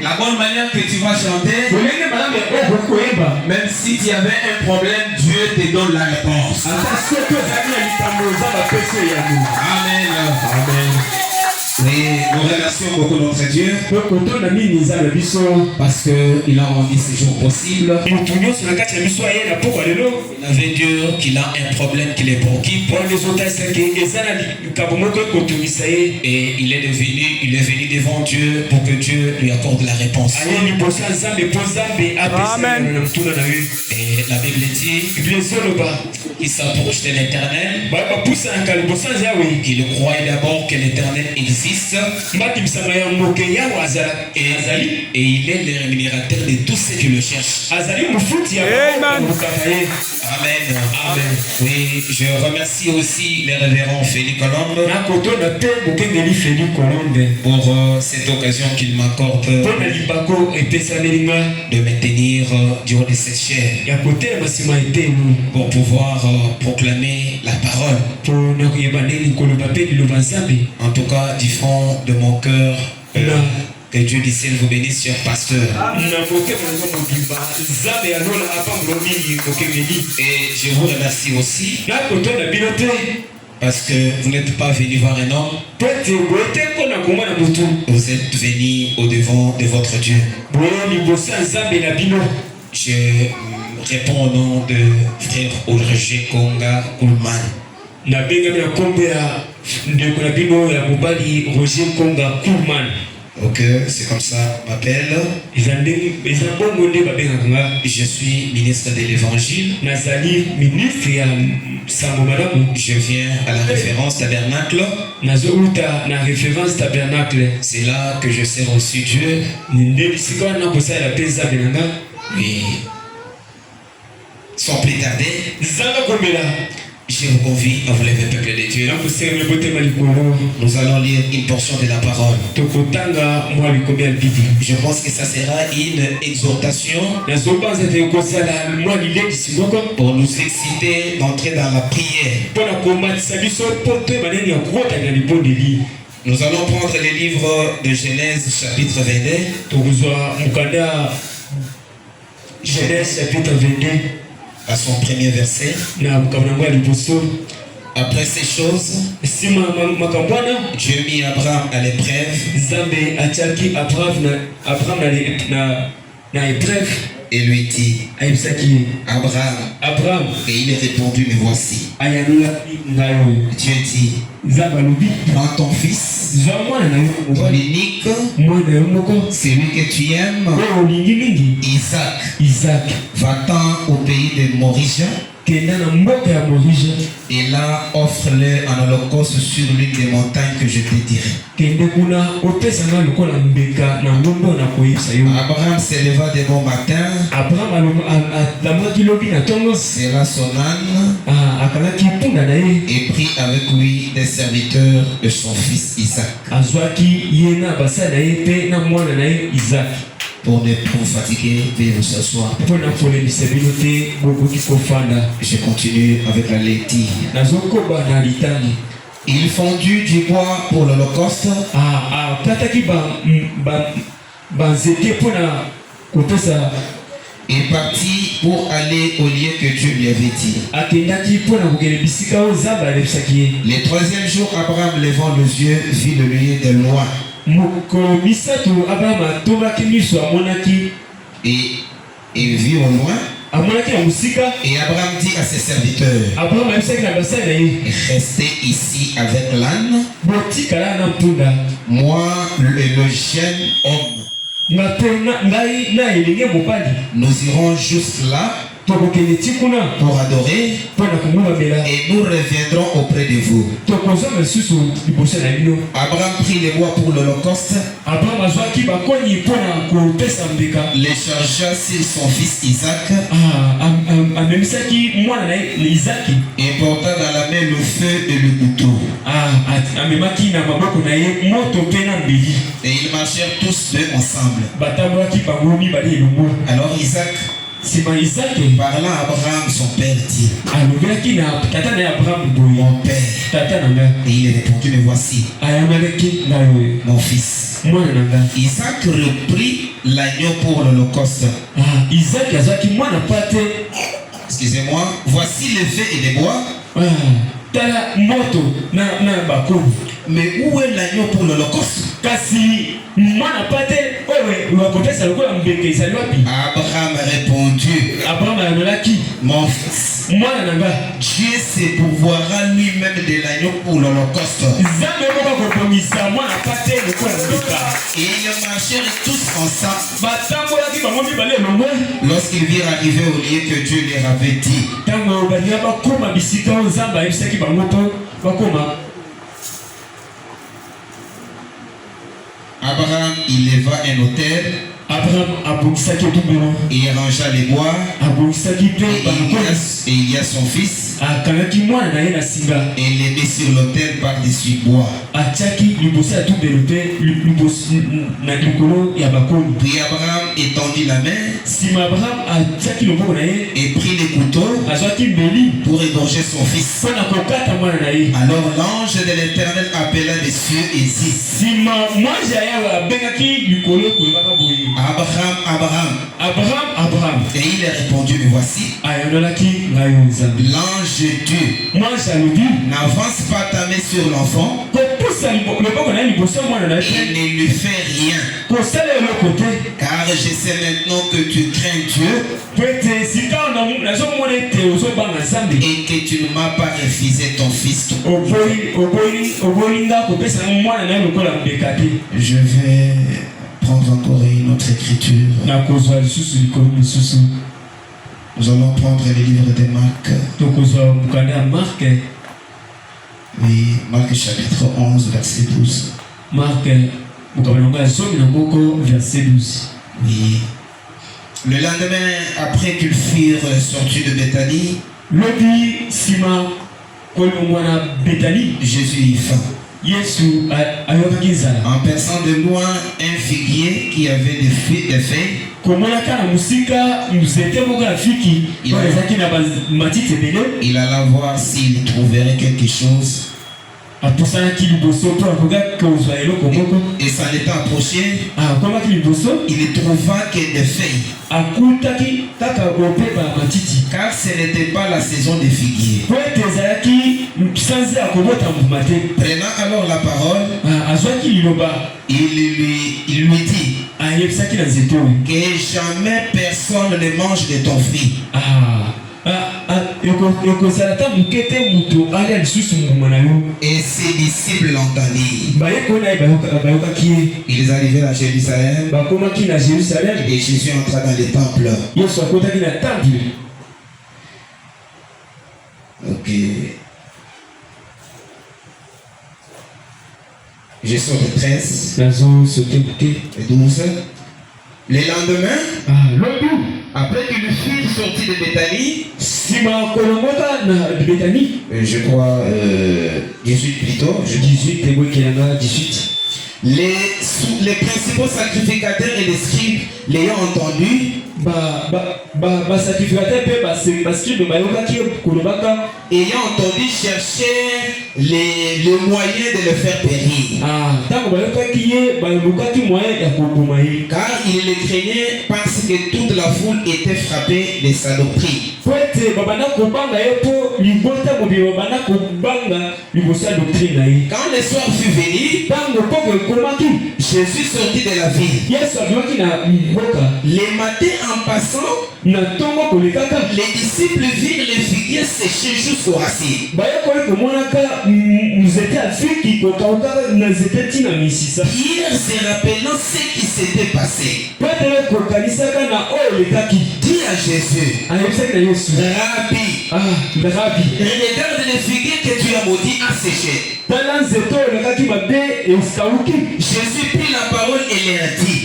La bonne manière que tu vas chanter, même si tu avais un problème, Dieu te donne la réponse. Amen. Amen. Oui, nous remercions beaucoup notre Dieu parce qu'il a rendu ce jour possible. Il avait Dieu qu'il a un problème qui les préoccupe. Et il est venu devant Dieu pour que Dieu lui accorde la réponse. Amen. Et la Bible dit qu'il s'approche de l'Éternel. Il croyait d'abord que l'Éternel existe. Et il est le rémunérateur de tous ceux qui le cherchent. Amen. Amen. Amen. Oui, je remercie aussi les révérends Félix Colombe pour cette occasion qu'il m'accorde de me tenir du haut de cette chair pour pouvoir proclamer la parole. En tout cas, du fond de mon cœur, que Dieu du ciel vous bénisse, cher pasteur. Et je vous remercie aussi parce que vous n'êtes pas venu voir un homme. Vous êtes venu au devant de votre Dieu. Je réponds au nom de frère Ulrich Konga Kuhlman. Ok, c'est comme ça on m'appelle. Je suis ministre de l'évangile. Je viens à la référence tabernacle. C'est là que je sers aussi Dieu. Oui. Sans plus tarder, je vous convie à vous lever, peuple de Dieu. Nous allons lire une portion de la parole. Je pense que ça sera une exhortation pour nous exciter d'entrer dans la prière. Nous allons prendre les livres de Genèse chapitre 22. Genèse chapitre 22. À son premier verset. Après ces choses, Dieu mit Abraham à l'épreuve. Et lui dit, Abraham. Et il est répondu, me voici. Dieu dit, prends ton fils, ton unique, celui que tu aimes, Isaac. Va-t'en au pays de Moria. Et là, offre-le en holocauste sur l'une des montagnes que je te dirai. Abraham se leva de bon matin. Serra son âne et prit avec lui des serviteurs de son fils Isaac. Pour ne pas vous fatiguer, veuillez vous s'asseoir. Je continue avec la lecture. Il fondit du bois pour l'holocauste. Il partit pour aller au lieu que Dieu lui avait dit. Le troisième jour, Abraham levant les yeux vit le lieu de loin. Et il vit au loin. Et Abraham dit à ses serviteurs, restez ici avec l'âne, moi le jeune homme. Nous irons juste là pour adorer et nous reviendrons auprès de vous. Abraham prit les bois pour l'holocauste, les chargea sur son fils Isaac et porta dans la main le feu et le couteau. Et ils marchèrent tous deux ensemble. Alors Isaac, parlant à Abraham, son père dit, mon père. Et il répondit, me voici, mon fils. Isaac reprit l'agneau pour l'holocauste. Excusez-moi. Voici le feu et les bois. Mais où est l'agneau pour l'holocauste? Abraham a répondu, mon fils, Dieu se pourvoira lui-même de l'agneau pour l'holocauste. Et ils marchèrent tous ensemble. Lorsqu'ils virent arriver au lieu que Dieu leur avait dit, Abraham, il leva un autel et il rangea les bois et il y a son fils et les met sur l'autel par-dessus bois. Puis Abraham étendit la main et prit les couteaux pour égorger son fils. Alors l'ange de l'Éternel appela des cieux et dit, Abraham, Abraham. Et il a répondu, me voici. L'ange Dieu, n'avance pas ta main sur l'enfant et ne lui fais rien. Car je sais maintenant que tu crains Dieu et que tu ne m'as pas refusé ton fils. Je vais prendre encore une autre écriture. Nous allons prendre le livre de Marc. Oui, Marc chapitre 11, verset 12. verset 12. Oui. Le lendemain, après qu'ils furent sortis de Béthanie, Jésus eut faim. En perçant de loin un figuier qui avait des feuilles, il alla voir s'il trouverait quelque chose. Et s'en étant approché, il trouva que des feuilles. Car ce n'était pas la saison des figuiers. Prenant alors la parole, il lui dit que jamais personne ne mange de ton fruit. Et ses disciples l'entendirent. Ils arrivèrent à Jérusalem et Jésus entra dans le temple. Ok. Je sors de 13 et 12. Le lendemain, après qu'ils furent sortis de Béthanie, je crois 18 plutôt, 18. Les principaux sacrificateurs et les scribes l'ayant entendu, ayant entendu chercher les moyens de le faire périr. Car il le craignait parce que toute la foule était frappée de sa doctrine. Quand le soir fut venu, Jésus sortit de la ville. Les matins en passant, les disciples virent les figuiers sécher jusqu'aux racines. Pierre se rappelant ce qui s'était passé, dit à Jésus, Rabbi, regarde les figuiers que tu as maudits à sécher. Jésus prit la parole et leur dit,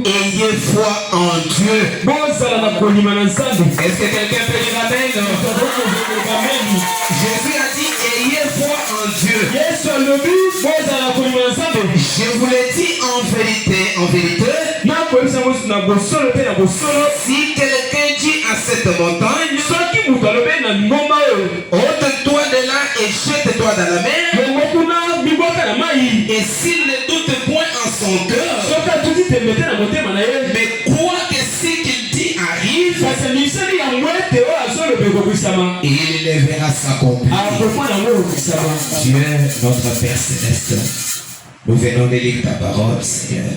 ayez foi en Dieu. Est-ce que quelqu'un peut dire amen? Jésus a dit, ayez foi en Dieu. Je vous le dis en vérité, si quelqu'un dit à cette montagne, ôte-toi de là et jette-toi dans la mer, Et s'il ne doute point en son cœur, mais quoi que ce qu'il dit arrive, il le verra s'accomplir. Dieu, notre Père Céleste, nous venons de lire ta parole, Seigneur,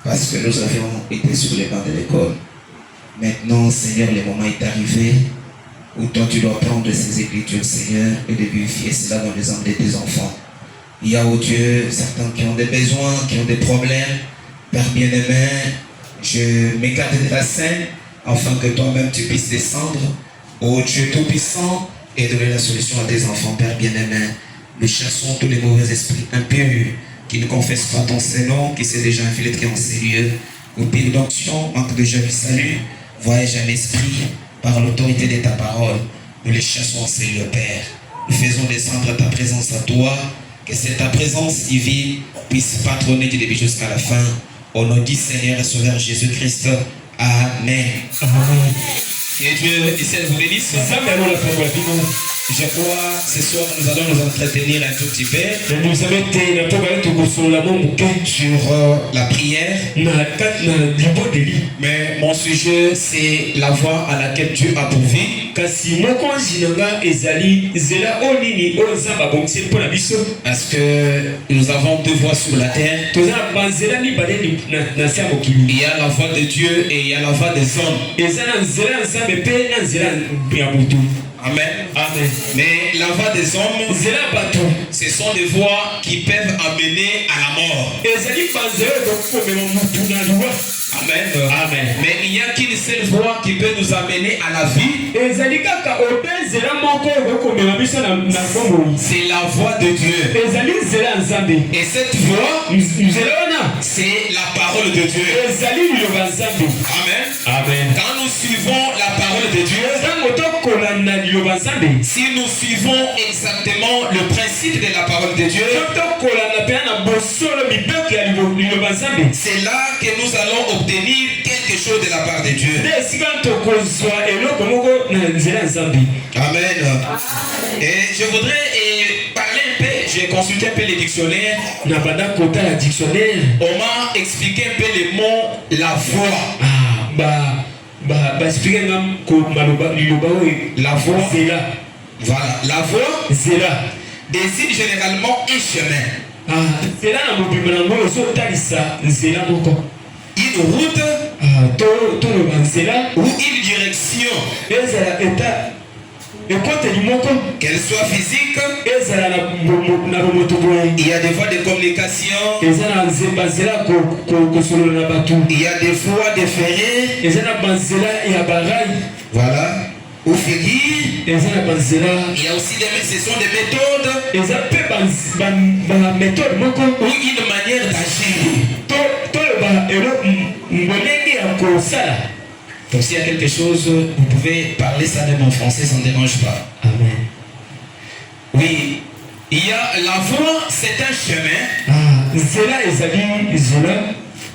parce que nous avions été sur les bancs de l'école. Maintenant, Seigneur, le moment est arrivé où toi tu dois prendre ces écritures, Seigneur, et de vérifier cela dans les âmes de tes enfants. Il y a, oh Dieu, certains qui ont des besoins, qui ont des problèmes. Père bien-aimé, je m'écarte de la scène afin que toi-même tu puisses descendre, oh Dieu Tout-Puissant, et donner la solution à tes enfants, Père bien-aimé. Nous chassons tous les mauvais esprits impurs qui ne confessent pas ton Seigneur, qui s'est déjà infiltré en ces lieux. Ou pire d'onction, manque de jeune salut, voyage un esprit, par l'autorité de ta parole, nous les chassons en ces lieux, Père. Nous faisons descendre ta présence à toi, que c'est ta présence divine puisse patronner du début jusqu'à la fin. Au nom du Seigneur et Sauveur Jésus-Christ. Amen. Amen. Et Dieu, il vous bénisse. Je crois ce soir nous allons nous entretenir un tout petit peu sur la prière. Mais mon sujet c'est la voie à laquelle Dieu a pourvu. Parce que nous avons deux voies sur la terre. Il y a la voie de Dieu et il y a la voie des hommes. Amen. Amen. Mais la voie des hommes, ce sont des voies qui peuvent amener à la mort. Amen. Amen. Mais il n'y a qu'une seule voie qui peut nous amener à la vie. C'est la voie de Dieu. Et cette voie, c'est la parole de Dieu. Amen. Amen. Quand nous suivons la parole de Dieu, si nous suivons exactement le principe de la parole de Dieu, c'est là que nous allons obtenir quelque chose de la part de Dieu. Amen. Et je voudrais parler un peu, j'ai consulté un peu les dictionnaires. On m'a expliqué un peu les mots la voix. La voix, voilà, la voix désigne généralement un chemin. Une route ou une direction, qu'elle soit physique. Il y a des voies de communication. Il y a des voies de ferré. Voilà. Ou figure. Il y a aussi ce sont des méthodes. Ou une manière d'agir. Donc s'il y a quelque chose, vous pouvez parler ça même en français, ça ne dérange pas. Amen. Oui, il y a la voie, c'est un chemin.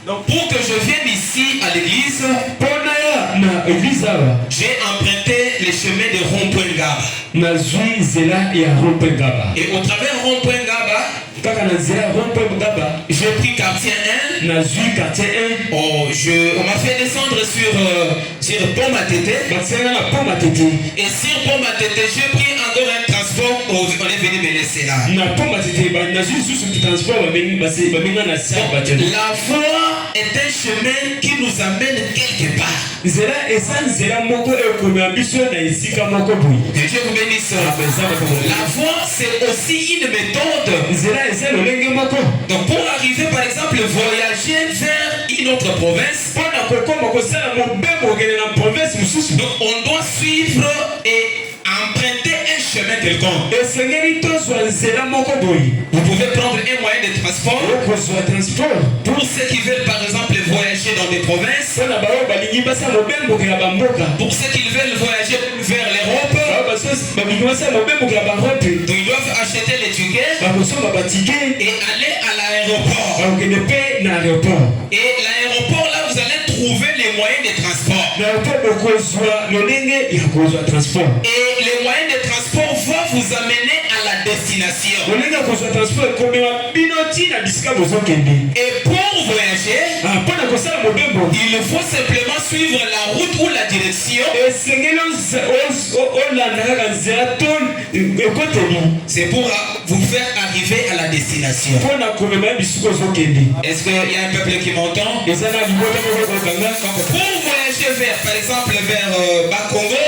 Donc pour que je vienne ici à l'église, j'ai emprunté les chemins de Rond-Point Gaba. Et au travers Rond-Point Gaba, j'ai pris quartier 1. On m'a fait descendre sur Pont Matete. Et sur Pont Matete, j'ai pris encore un transport. On est venu me laisser là. La voie est un chemin qui nous amène quelque part. Que Dieu vous bénisse. La voie, c'est aussi une méthode. Donc pour arriver par exemple voyager vers une autre province, donc on doit suivre et emprunter un chemin quelconque. Vous pouvez prendre un moyen de transport. Pour ceux qui veulent par exemple voyager dans des provinces, pour ceux qui veulent voyager vers l'Europe, ils doivent acheter les tickets et aller à l'aéroport. Et l'aéroport là, vous allez trouver les moyens de transport. Et les moyens de transport vont vous amener à la destination. Et pour voyager, il faut simplement suivre la route ou la direction. C'est pour vous faire arriver à la destination. Est-ce qu'il y a un peuple qui m'entend? Pour voyager vers, par exemple, vers Bakongo,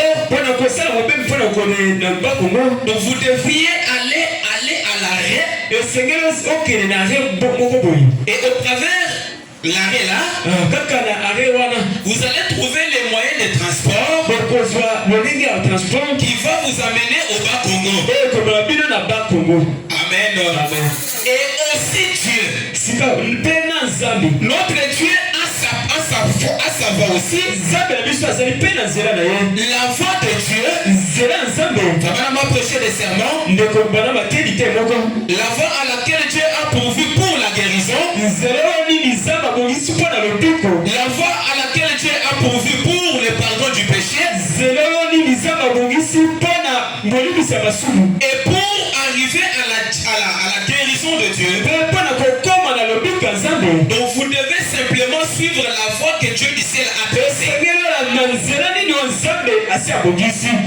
donc vous devriez aller à l'arrêt. Et au travers l'arrêt là, vous allez trouver les moyens de transport qui va vous amener au Bas-Congo. Amen. Et aussi Dieu. Notre Dieu a sa voix aussi. La voix de Dieu. On m'a prêché des serments. La voix à laquelle Dieu a pourvu pour la guérison. La voix à laquelle Dieu a pourvu pour le pardon du péché. Et pour arriver à la guérison de Dieu, donc vous devez simplement suivre la voie que Dieu du ciel a tracée.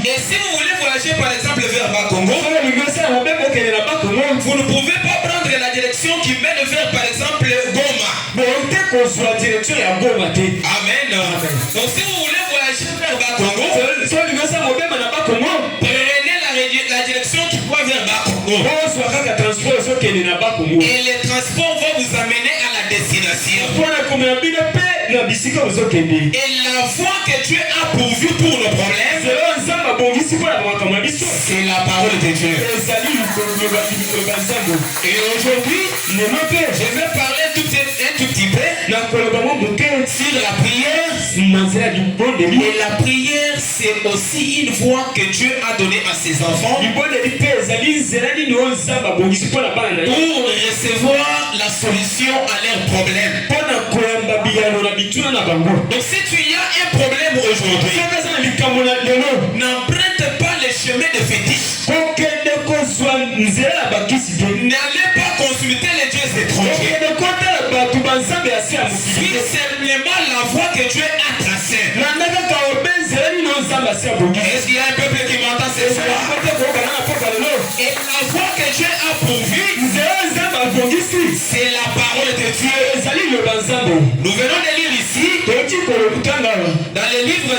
Et si vous voulez voyager par exemple vers Bakongo, vous ne pouvez pas prendre la direction qui mène vers par exemple Goma. Amen. Donc si vous voulez voyager vers Bakongo, prenez la direction qui va vers Bakongo. Et les transports vont vous amener à la destination. Et la voie que Dieu a pourvue pour nos problèmes, c'est la parole de Dieu. Et aujourd'hui, je vais parler un tout petit peu sur la prière. Et la prière, c'est aussi une voie que Dieu a donnée à ses enfants pour recevoir la solution à leurs problèmes. Donc si tu as un problème aujourd'hui, n'emprunte pas les chemins de fétiche. N'allez pas consulter les dieux étrangers. Suis simplement la voie que Dieu a tracée. Est-ce qu'il y a un peuple qui m'entend ce soir? Et la voie que Dieu a pourvue, c'est la parole de Dieu. Nous venons de lire ici, dans le livre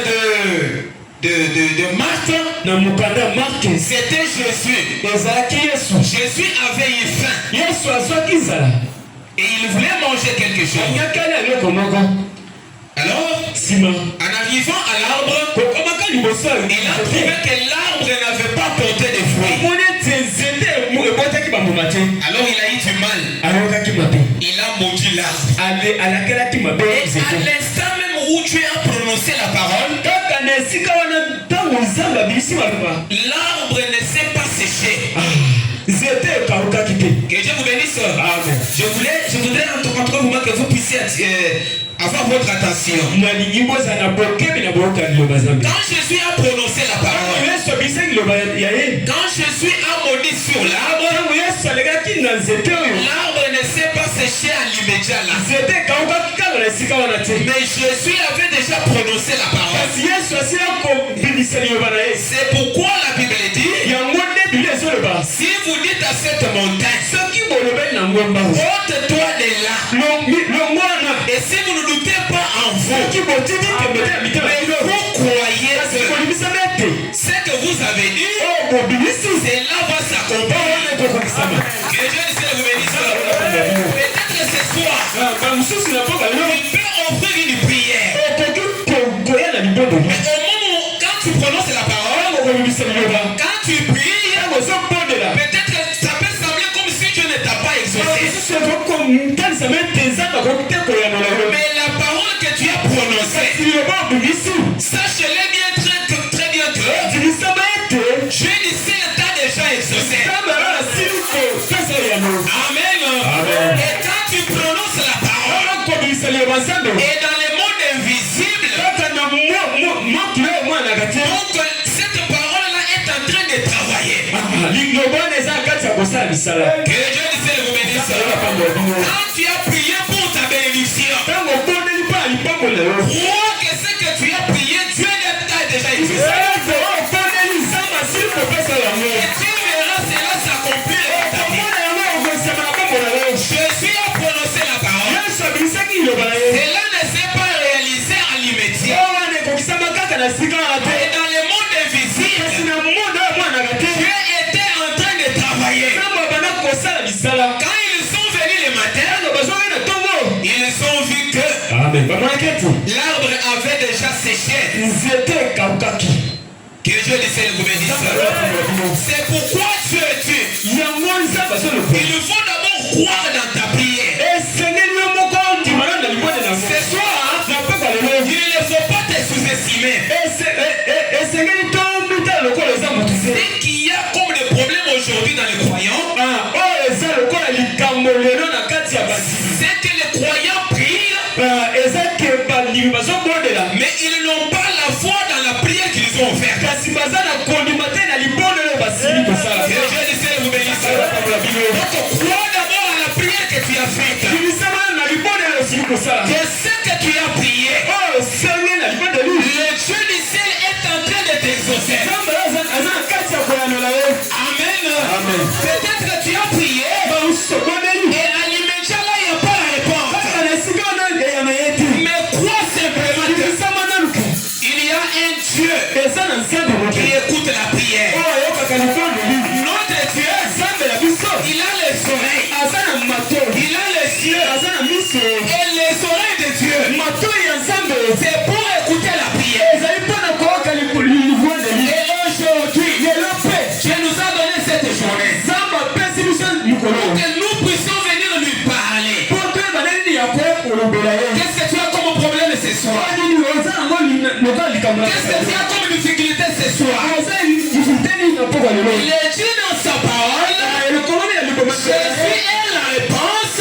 de Marc, c'était Jésus. Jésus avait eu faim. Et il voulait manger quelque chose. Alors, en arrivant à l'arbre, il a trouvé que l'arbre n'avait pas porté de fruits. Alors il a eu du mal. Il a maudit l'arbre. Et à l'instant même où Dieu a prononcé la parole, l'arbre ne s'est pas séché. Que Dieu vous bénisse. Je voudrais entre vous que vous puissiez avoir votre attention. Quand Jésus a prononcé la parole, quand Jésus a maudit sur l'arbre, l'arbre ne s'est pas séché à l'immédiat là. Mais Jésus avait déjà prononcé la parole. C'est pourquoi la Bible dit, si vous dites à cette montagne, ôte-toi de là. Et si vous ne doutez pas en vous, mais vous croyez ce que vous avez dit, c'est là va s'accomplir. Que Dieu vous bénisse. Peut-être ce soir, il peut offrir une prière. Mais au moment où, quand tu prononces la parole, quand tu pries, peut-être que ça peut sembler comme si Dieu ne t'a pas exaucé. Mais la parole que tu as prononcée, sachez-le bien très bien que Dieu d'ici t'a déjà exaucé. Amen. Et quand tu prononces la parole, et dans le monde invisible, cette parole-là est en train de travailler. Que Dieu vous bénisse. Quand tu as prié pour ta bénédiction, crois que ce que tu as prié, Dieu t'a déjà écrit. Et tu verras cela s'accomplir dans ta vie. Jésus a prononcé la parole. Cela ne s'est pas réalisé à l'immédiat. Et dans le monde invisible, Dieu était en train de travailler. Quand ils sont venus le matin, ils ont vu que l'arbre avait déjà séché. Que Dieu le ciel vous bénisse. C'est pourquoi tu es Dieu. Il faut d'abord croire dans ta prière. Ce soir, il ne faut pas te sous-estimer. Ce qu'il y a comme des problèmes aujourd'hui dans les croyants, c'est que les croyants prient, mais ils n'ont pas la foi dans la prière qu'ils ont offerte. Que Dieu vous bénisse. Donc crois d'abord à la prière que tu as faite. Que ce que tu as prié, le Dieu du ciel est en train de t'exaucer. Amen. Peut-être que tu as prié et à l'immédiat là il n'y a pas la réponse. Mais crois simplement qu'il y a un Dieu qui écoute la prière. Notre Dieu, il a les oreilles, il a les yeux et les oreilles de Dieu. C'est pour écouter la prière. Et aujourd'hui, Dieu nous a donné cette journée pour que nous puissions venir lui parler. Qu'est-ce que tu as comme problème ce soir? Qu'est-ce que tu as comme difficulté ce soir? Il est dit dans sa parole, Jésus est la réponse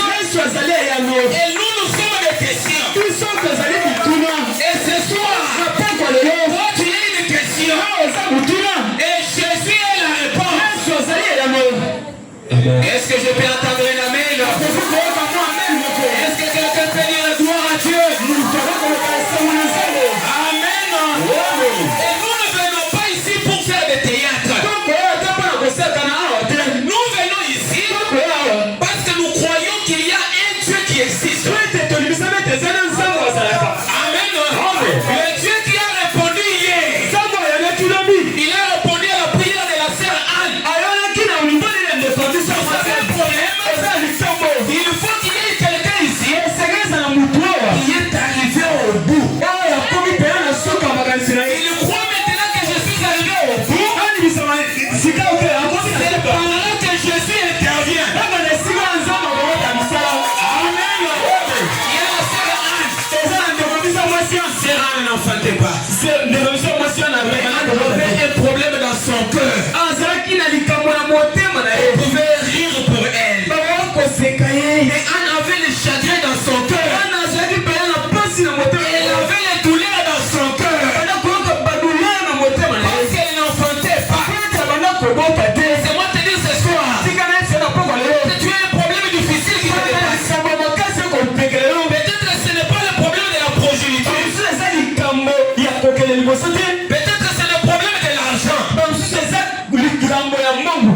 et nous sommes des questions. Et ce soir, toi tu as une question et Jésus est la réponse. Est-ce que je peux entendre un amen? Est-ce que quelqu'un peut dire la gloire à Dieu? Amen. Et nous ne venons pas ici pour faire des théâtres. Nous venons ici parce que nous croyons qu'il y a un Dieu qui existe. Amen. Le Dieu qui a répondu hier, il a répondu à la prière de la sœur Anne. Il faut qu'il y ait quelqu'un ici qui est arrivé au bout. Il croit maintenant que je suis arrivé au bout. C'est par là que Jésus intervient. Amen. Il y a la sœur Anne. Sœur Anne n'enfantait pas. Elle avait un problème dans son cœur. On pouvait rire pour elle. Mais Anne avait le chagrin dans son cœur. Elle avait les douleurs dans son cœur. Parce qu'elle n'enfantait pas. Laissez-moi te dire ce soir, si tu as un problème difficile qui te dépasse, peut-être ce n'est pas le problème de la progéniture. Peut-être c'est le problème de l'argent.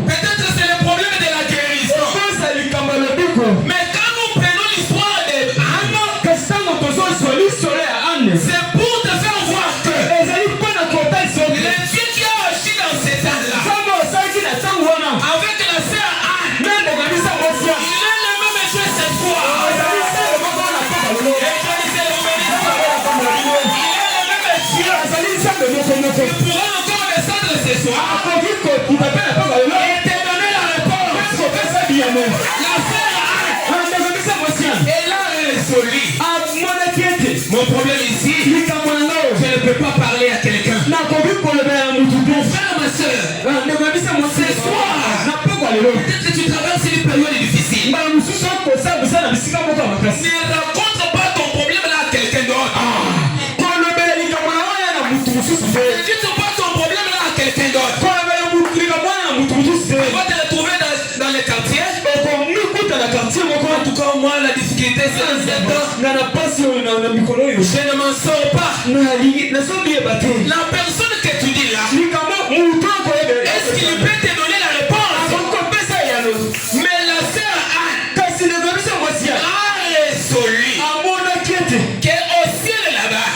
Peut-être c'est le problème de la guérison. Mais quand nous prenons l'histoire de Anne, c'est pour te faire voir que le Dieu qui a agi dans ces temps-là, avec la sœur Anne, il est le même Dieu cette fois. Et je disais, il est le même Dieu. Il pourra encore descendre ce soir et te donner la réponse. La sœur Anne, elle a résolu. Mon problème ici, je ne peux pas parler à quelqu'un. Mon frère, ma soeur, ce soir, peut-être que tu traverses une période difficile. Ne raconte pas ton problème là à quelqu'un d'autre. Ne dis pas Je ne m'en sors pas. La personne que tu dis là, est-ce qu'il peut te donner la réponse? Mais la sœur a résolu que au ciel là-bas,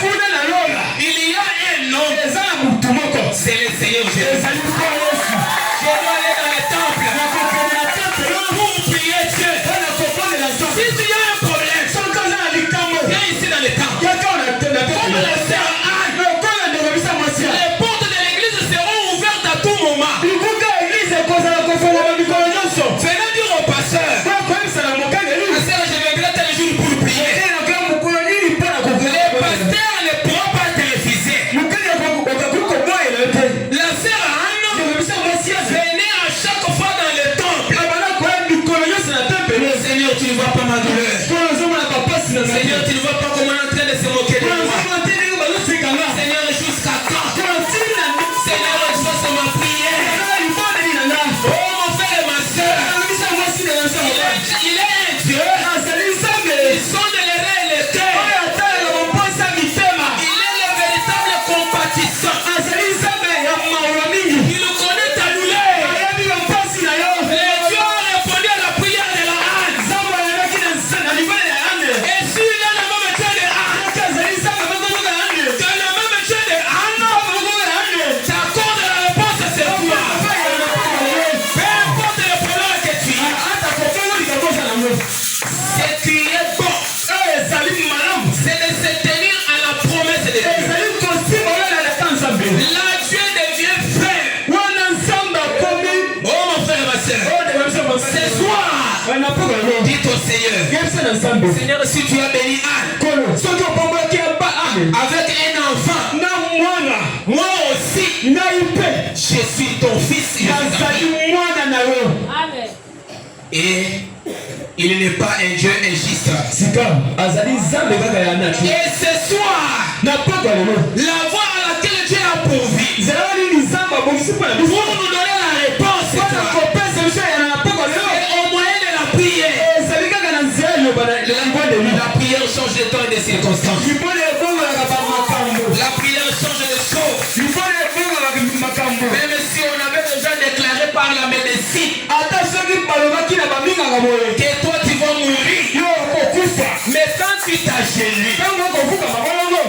il y a un nom. C'est le Seigneur Jésus. Je dois aller dans le temple pour prier Dieu. Si tu as un problème, viens ici dans le temple. Comme la sœur Anne, les portes de l'église seront ouvertes à tout moment. Venez dire au pasteur, pasteur, je viendrai tel jour pour prier. Les pasteurs ne pourront pas te refuser. La sœur Anne venait à chaque fois dans le temple. Seigneur, tu ne vois pas ma douleur. Seigneur, tu ne vois pas comment on est en train de se moquer de moi. Seigneur, jusqu'à quand? Seigneur, exauce ma prière. Oh mon frère et ma soeur, il est un Dieu. Il sonde les reins et les cœurs. Il est le véritable compatissant. Il connaît ta douleur. Les dieux ont répondu à la prière de la Anne. Et si il est le même Dieu de Anne, que le même Dieu de Anne t'accorde la réponse à cette foi. Peu importe le problème que tu as, ce qui est bon, c'est de se tenir à la promesse de Dieu. Là, Dieu devient frère. Oh mon frère et ma soeur, ce soir, dites au Seigneur, Seigneur, si tu as béni Anne avec un enfant, moi aussi, je suis ton fils. Et il n'est pas un Dieu injuste. Et ce soir, la voie à laquelle Dieu a pourvu pour nous donner la réponse, c'est au moyen de la prière. La prière change de temps et de circonstances. La prière change de choses. Même si on avait déjà déclaré par la médecine que toi tu vas mourir, mais quand tu t'agenouilles,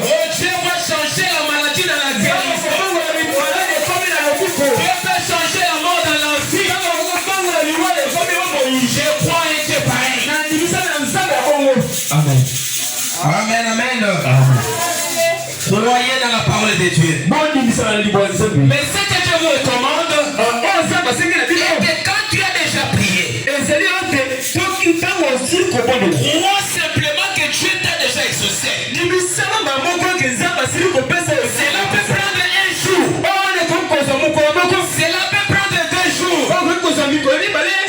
oh Dieu va changer la maladie dans la guérison. Dieu peut changer la mort dans la vie. Je crois en Dieu pareil. Amen, amen. Croyez dans la parole de Dieu. Mais ce que je vous recommande, c'est que quand tu as déjà prié, crois simplement que Dieu t'a déjà exaucé. Cela peut prendre un jour. Cela peut prendre 2 jours.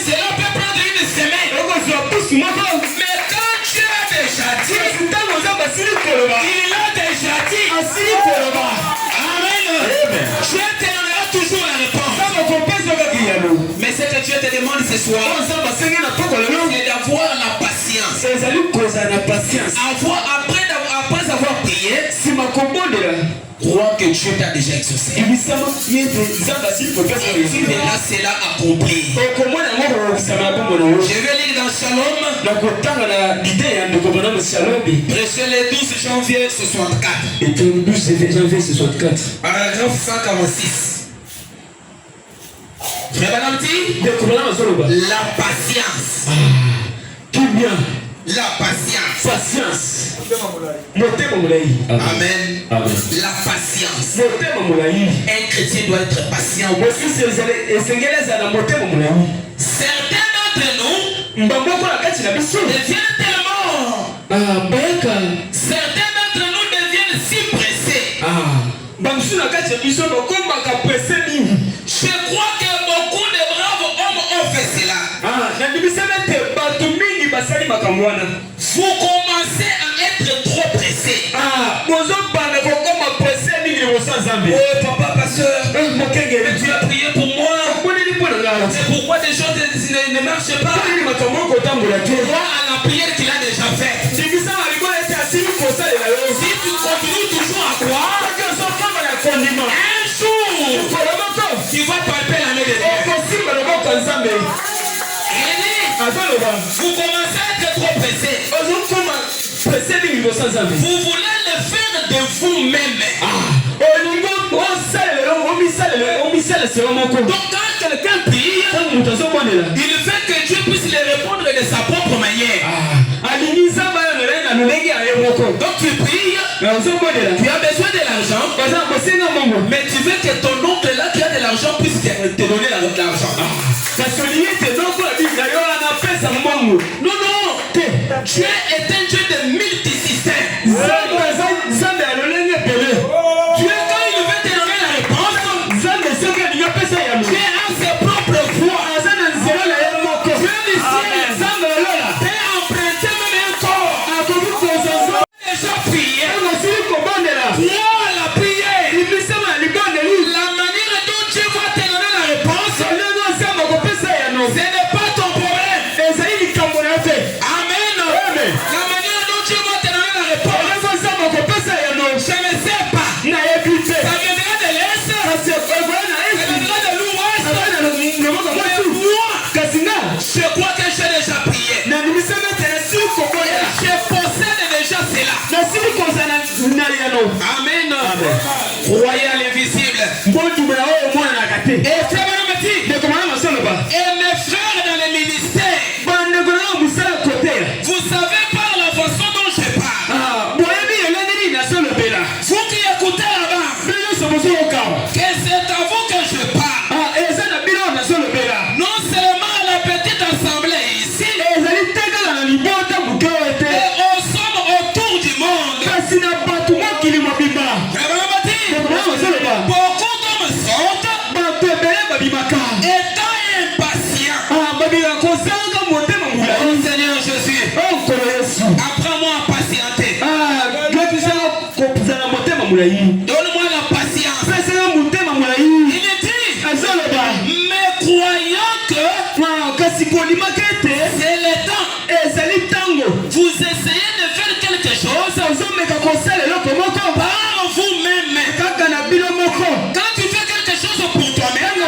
Cela peut prendre une semaine. Mais quand Dieu a déjà dit, il a déjà dit. Amen. Dieu te donnera toujours la réponse. Mais ce que Dieu te demande ce soir, c'est d'avoir la patience. Après avoir prié, crois que Dieu t'a déjà exaucé. Et tu verras cela accompli. Je vais lire dans Shalom, prêché le 12 janvier 64. Paragraphe 146. Frère Banamti, la patience. La patience. Amen. La patience. Un chrétien doit être patient. Certains d'entre nous deviennent tellement. Certains d'entre nous deviennent si pressés. Je crois que beaucoup de braves hommes ont fait cela. Vous commencez à être trop pressé. Oh papa pasteur, tu as prié pour moi. C'est pourquoi des choses ne marchent pas. Crois à la prière qu'il a déjà faite. si tu continues toujours à croire, un jour, tu vas palper la main de Dieu. Vous commencez à être trop pressé. Vous voulez le faire de vous-même. Donc quand quelqu'un prie, il veut que Dieu puisse le répondre de sa propre manière. Donc tu pries, tu as besoin de l'argent, mais tu veux que ton oncle là qui a de l'argent puisse te donner l'argent. Non, Dieu est un Dieu de multisystèmes. Dieu, quand il veut te donner la réponse, Dieu a ses propres voies. Dieu du ciel t'est emprunté même un corps. Déjà prié. Crois à la prière. La manière dont Dieu va te donner la réponse, ce n'est pas ton problème. Amen. La manière dont Dieu va te donner la réponse, je ne sais pas. Ça viendra de l'Est, ça viendra de l'Ouest. Mais moi, je crois que j'ai déjà prié. Je possède déjà cela. Amen. Croyez à l'invisible. Et mes frères dans les ministères, vous savez par la façon dont je parle, vous qui écoutez là-bas, que c'est à vous que je parle. Non seulement à la petite assemblée ici, et aux hommes autour du monde. Beaucoup d'hommes sortent étant impatients. Oh Seigneur Jésus, apprends-moi à patienter. Donne-moi la patience. Il est dit, mais croyant que c'est le temps, vous essayez de faire quelque chose par vous-même. Quand tu fais quelque chose pour toi-même, tu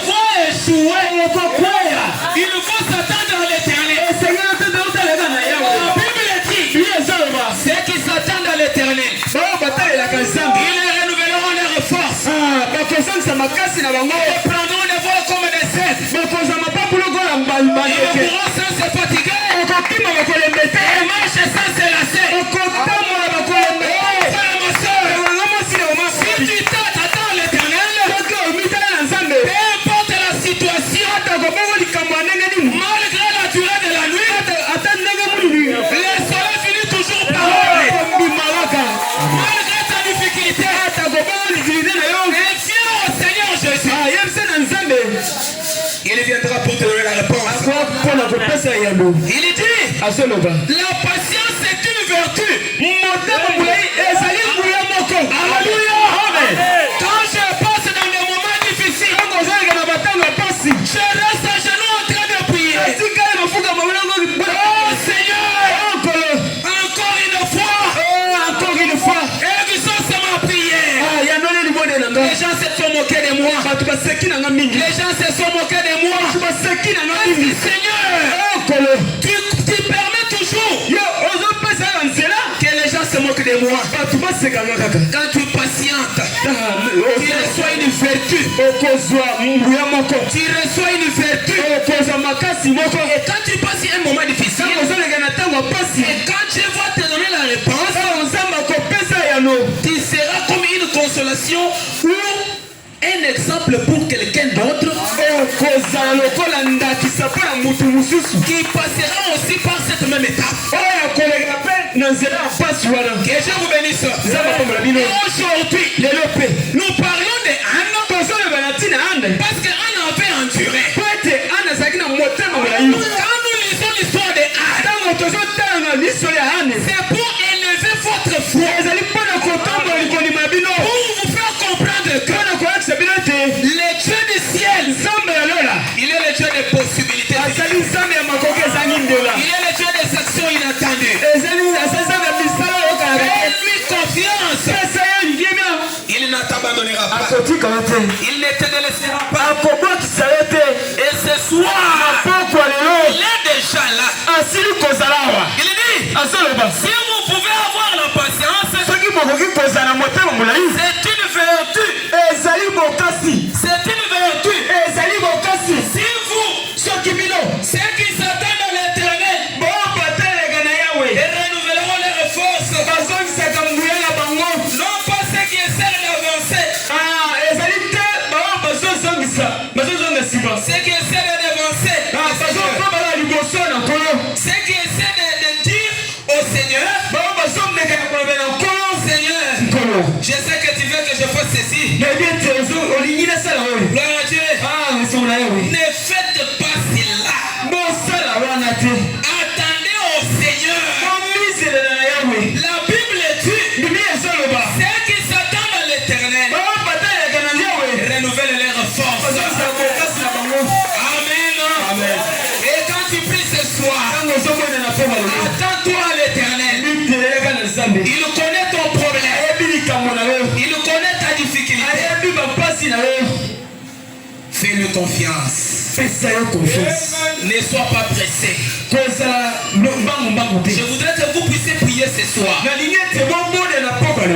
vas échouer. Il faut s'attendre à l'éternel. La Bible dit, ceux qui s'attendent à l'éternel, ils renouvelleront leurs forces. Ils prendront des vols comme des cerfs. Ils pourront sans se fatiguer. Ils marchent sans se lasser. Si tu t'attends à l'éternel, peu importe la situation, malgré la durée de la nuit, le soleil finit toujours par lever. Malgré ta difficulté, viens au Seigneur Jésus. Il viendra pour te donner la réponse. Il dit, la patience est une vertu. Alléluia. Quand je passe dans des moments difficiles, je reste à genoux en train de prier. Oh Seigneur, encore une fois, exauce ma prière. Les gens se sont moqués de moi. Les gens se sont moqués de moi. Seigneur, tu permets toujours que les gens se moquent de moi. Quand tu patientes, tu reçois une vertu. Tu reçois une vertu. Et quand tu passes un moment difficile, et quand Dieu va te donner la réponse, tu seras comme une consolation ou un exemple pour quelqu'un d'autre qui passera aussi par cette même étape. Que Dieu vous bénisse. Aujourd'hui, nous parlons de Anne parce que Anne avait enduré. Quand nous lisons l'histoire de Anne, c'est pour élever votre foi, pour vous faire comprendre que le Dieu du ciel, il est le Dieu des possibilités. Il est le Dieu des actions inattendues. t'abandonnera pas. Il ne te délaissera pas. Et ce soir, il est déjà là. Il dit, si vous pouvez avoir la patience, c'est une vertu. C'est une vertu. Si vous, ceux qui s'attendent à l'éternel, et renouvelleront leurs forces, non pas ceux qui essaient d'avancer, ceux qui essaient d'avancer, ceux qui essaient de dire au Seigneur, Seigneur, je sais que tu veux que je fasse ceci. Gloire à Dieu. Ne faites pas cela. Attendez au Seigneur. La Bible dit, ceux qui s'attendent à l'éternel renouvellent leurs forces. Amen. Et quand tu pries ce soir, attends-toi à l'éternel. Il connaît ton problème. Il connaît ta difficulté. Fais-lui confiance. Ne sois pas pressé. Je voudrais que vous puissiez prier ce soir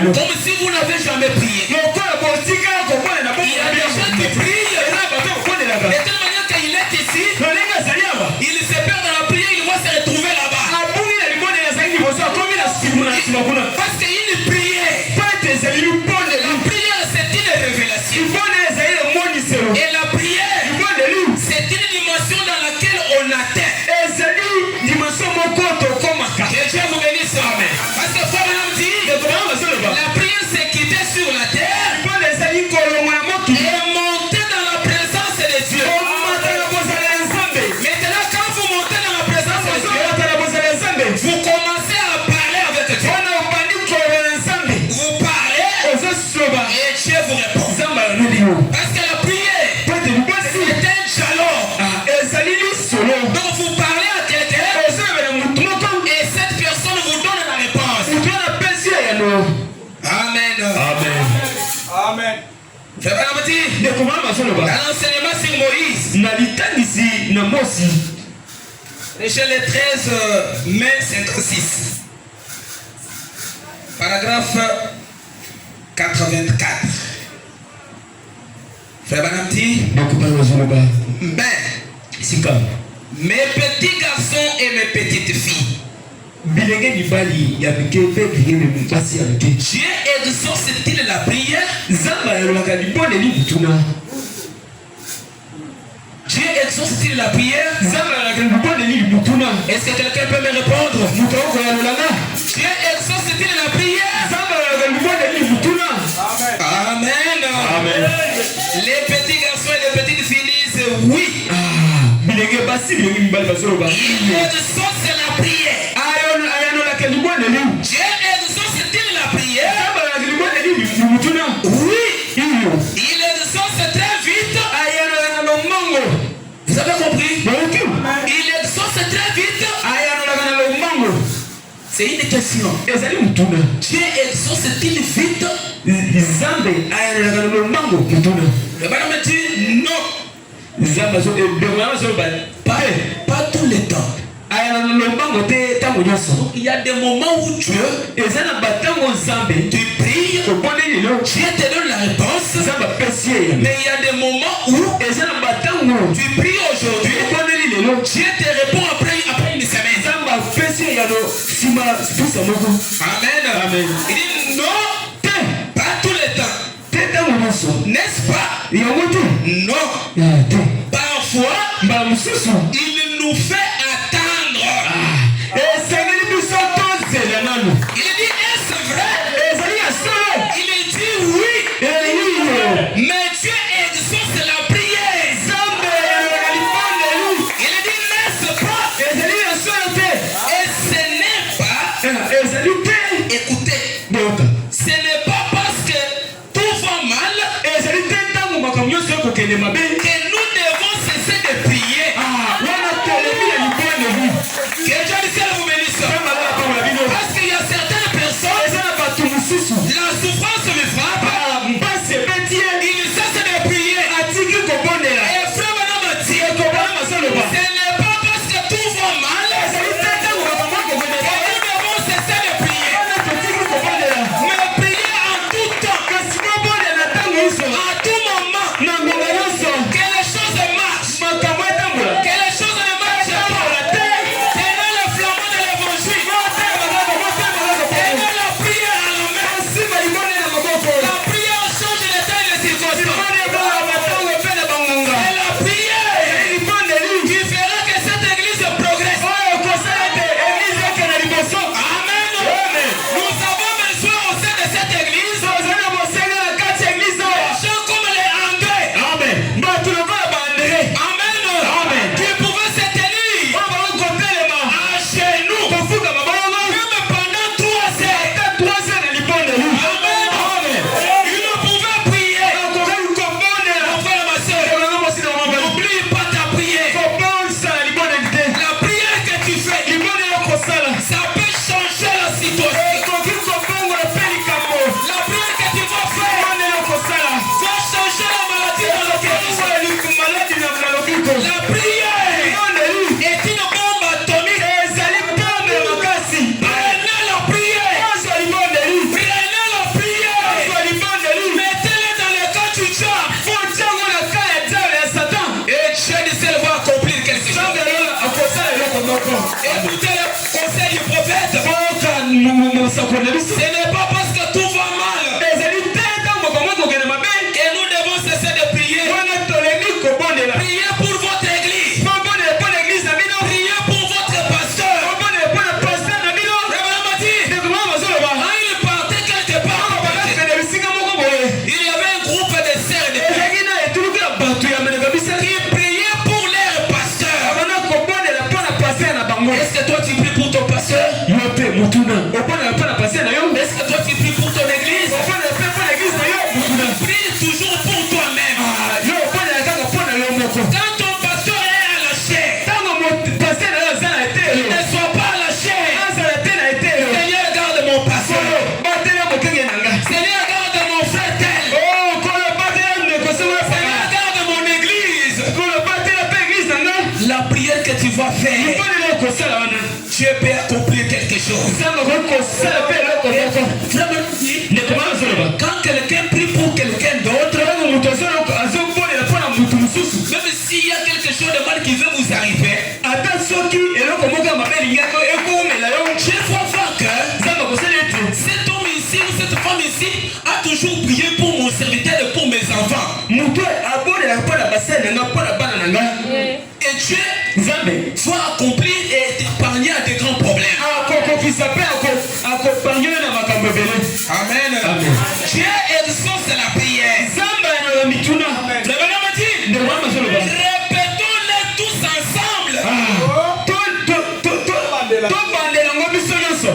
comme si vous n'avez jamais prié. Il y a des gens qui prient de telle manière qu'il est ici, il se perd dans la prière, il va se retrouver là-bas. Parce qu'il priait. La prière, c'est une révélation. Et la prière, c'est une dimension dans laquelle on atteint. Que Dieu vous bénisse. Parce que Paul dit, la prière, c'est quitter sur la terre et monter dans la présence de Dieu. Maintenant, quand vous montez dans la présence de Dieu, vous commencez à parler avec Dieu. Vous parlez et Dieu vous répond. Parce que la prière, c'est un jalon. Donc vous parlez à quelqu'un et cette personne vous donne la réponse. Amen. Frère Banamati, dans l'enseignement sur Moïse, Michel le 13 mai 56, paragraphe 84. Frère Banamati, mes petits garçons et mes petites filles, Dieu exauce-t-il la prière? Dieu exauce-t-il la prière? Est-ce que quelqu'un peut me répondre? Dieu exauce-t-il la prière? Amen. Les petits garçons et les petites filles disent oui. Il exauce la prière. Dieu exauce-t-il la prière? Oui. Il exauce très vite. Vous avez compris? Il exauce très vite. C'est une question. Dieu exauce-t-il vite? Le bonhomme dit non. Pas tout le temps. Il y a des moments où Dieu, tu pries, Dieu te donne la réponse. Mais il y a des moments où tu pries aujourd'hui, Dieu te répond après une semaine. Amen. Il dit non, pas tout le temps. N'est-ce pas? Non. Parfois, il nous fait attendre. Il dit, est-ce vrai? Il dit oui. Mais Dieu exauce la prière. Il dit, n'est-ce pas? Et ce n'est pas. Écoutez, ce n'est pas parce que tout va mal que nous devons cesser de prier. Que Dieu vous bénisse. Parce qu'il y a certaines personnes, la souffrance me frappe. n'est pas parce que tout va mal que nous devons cesser de prier. Priez pour votre église. Priez pour votre pasteur. Quand il partait quelque part, il y avait un groupe de sœurs de paix qui priaient pour leur pasteur. Est-ce que toi tu pries pour ton pasteur? Est-ce que toi tu pries pour ton église? Prie toujours pour toi-même. Quand ton pasteur est à la chair, ne sois pas à la chair. Seigneur, garde mon pasteur. Seigneur, garde mon frère tel. Seigneur, garde mon église. La prière que tu vas faire, Dieu peut accomplir quelque chose. Quand quelqu'un prie pour quelqu'un d'autre, même s'il y a quelque chose de mal qui veut vous arriver, Dieu va voir que cet homme ici ou cette femme ici a toujours prié pour mon serviteur et pour mes enfants. Et Dieu va accomplir et t'épargner à des grands problèmes. Amen. Dieu exauce la prière. Répétons-les tous ensemble.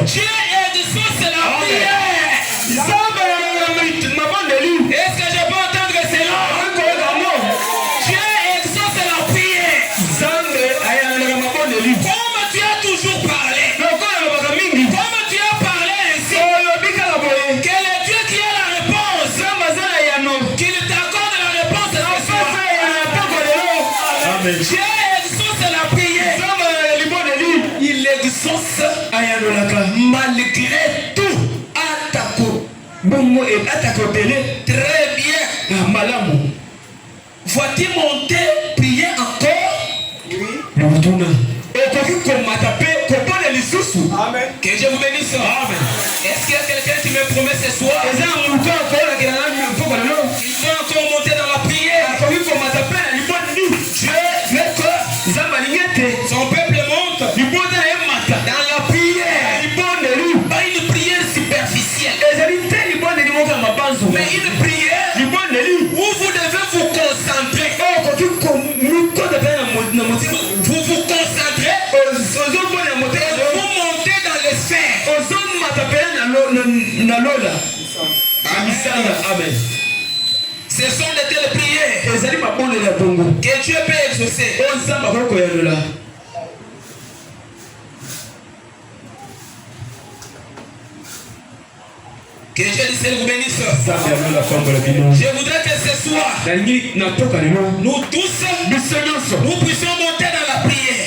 Dieu exauce la prière. Est-ce que je peux entendre cela? Dieu exauce la prière. Comme tu as toujours parlé, comme tu as parlé ainsi, quel est Dieu qui a la réponse? Qu'il t'accorde la réponse ce soir. Dieu exauce la prière. Il exauce malgré tout. Très bien. Faut-il monter, prier encore? Amen. Que je vous bénisse. Amen. Est-ce qu'il y a quelqu'un qui me promet ce soir? Il faut encore monter dans la prière. Dieu veut que son peuple monte dans la prière. Pas une prière superficielle, mais une prière où vous devez vous concentrer. Vous vous concentrez, vous montez dans les sphères. Amen. Ce sont de telles prières que Dieu peut exaucer. Que Dieu du ciel vous bénisse. Je voudrais que ce soir, nous tous, nous puissions monter dans la prière.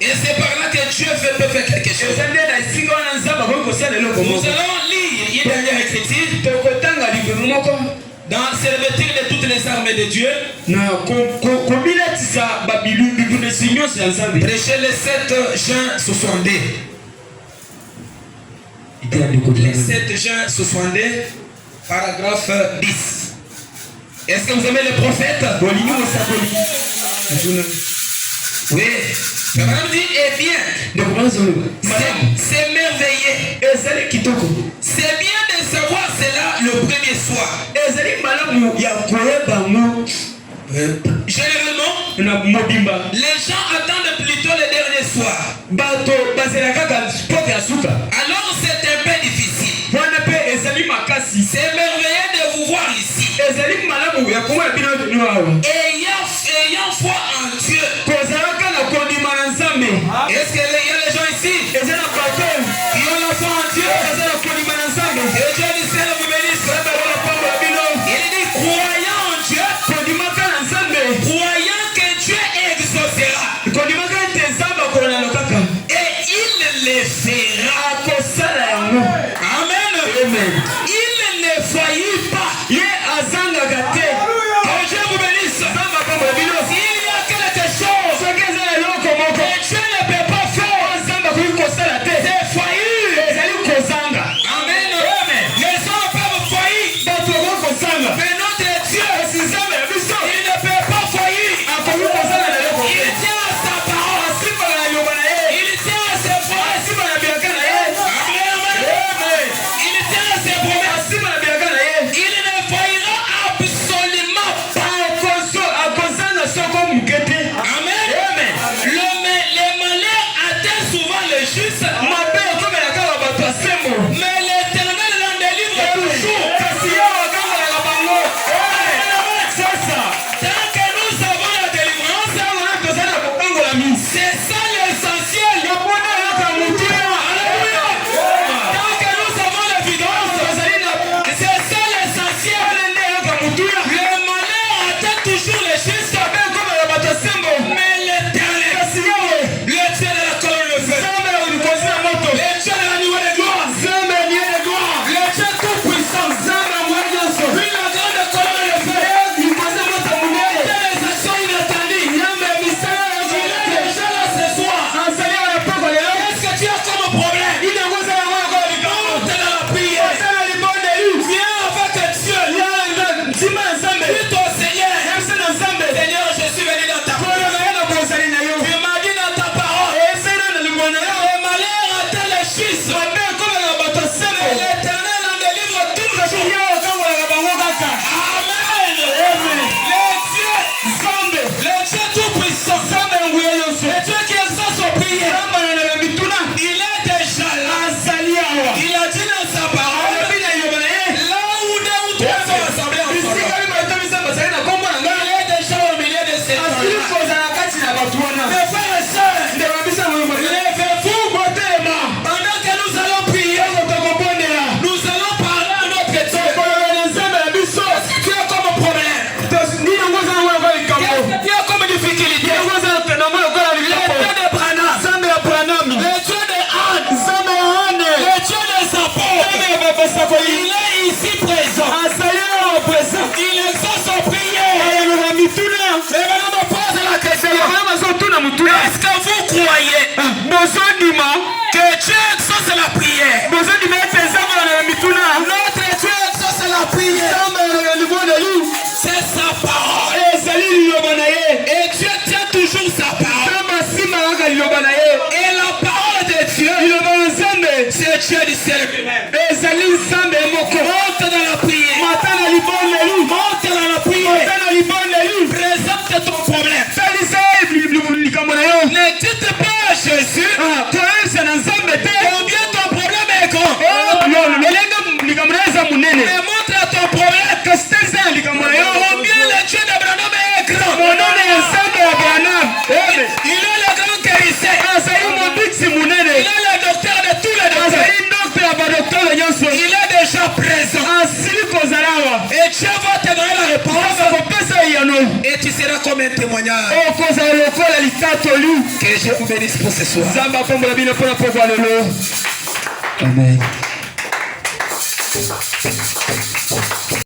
Et c'est par là que Dieu peut faire quelque chose. Nous allons lire une dernière écriture dans le serviteur de toutes les armées de Dieu. Prêchez le 7 Jean 62. Les 7 Jean 62, paragraphe 10. Est-ce que vous aimez les prophètes? Oui. La Bible dit, eh bien, c'est merveilleux. C'est bien de savoir cela le premier soir. Généralement, les gens attendent plutôt le dernier soir. Alors c'est un peu difficile. C'est merveilleux de vous voir ici. Ayant foi en Dieu. Est-ce qu'il y a les gens ici qui ont la foi en Dieu? Et Dieu du ciel vous bénisse. Il dit croyant en Dieu, croyant que Dieu exaucera. Et il le fera. Amen. Il ne faillit pas. Que Dieu vous bénisse. les justes, mais l'Éternel en délivre toujours. Tant que nous avons la délivrance, c'est ça l'essentiel. Alléluia. Tant que nous avons l'évidence, c'est ça l'essentiel. Le malheur atteint toujours les justes, mais l'Éternel, le Dieu de la colonne de feu, le Dieu de la nuée de gloire, le Dieu tout-puissant, lui la grande colonne de feu, les actions inattendues, il est déjà là ce soir. Qu'est-ce que tu as comme problème? Monte dans la prière, viens avec Dieu, dis au Seigneur, Seigneur, je suis venu dans ta parole. Tu m'as dit dans ta parole, le malheur atteint les justes, mais l'Éternel en délivre toujours. Amen. Le Dieu tout-puissant, le Dieu qui exauce aux prières, il est déjà là. Il a dit dans sa parole, là où deux ou trois sont rassemblés ensemble, il est déjà au milieu de ces gens-là. Mes frères et sœurs, levez-vous pendant que nous allons prier. Nous allons parler à notre Dieu. Qu'est-ce que tu as comme problème? Qu'est-ce que tu as comme difficulté? Le Dieu de Branham, le Dieu de Anne, le Dieu des apôtres, il est ici présent. Il exauce aux prières. Et maintenant me pose la question. Est-ce que vous croyez que Dieu exauce la prière? Notre Dieu exauce la prière. C'est sa parole. Et Dieu tient toujours sa parole. Et la parole de Dieu, c'est Dieu du ciel lui-même. Monte dans la prière. Monte dans la prière. Présente ton problème. Ne dites pas à Jésus combien ton problème est grand. Mais montre à ton problème combien le Dieu d'Abraham est grand. Il est le grand guérisseur. Il est le docteur de tous les docteurs. Il est déjà présent. Et Dieu va te donner la réponse. Et tu seras comme un témoignage. Que Dieu vous bénisse pour ce soir. Amen.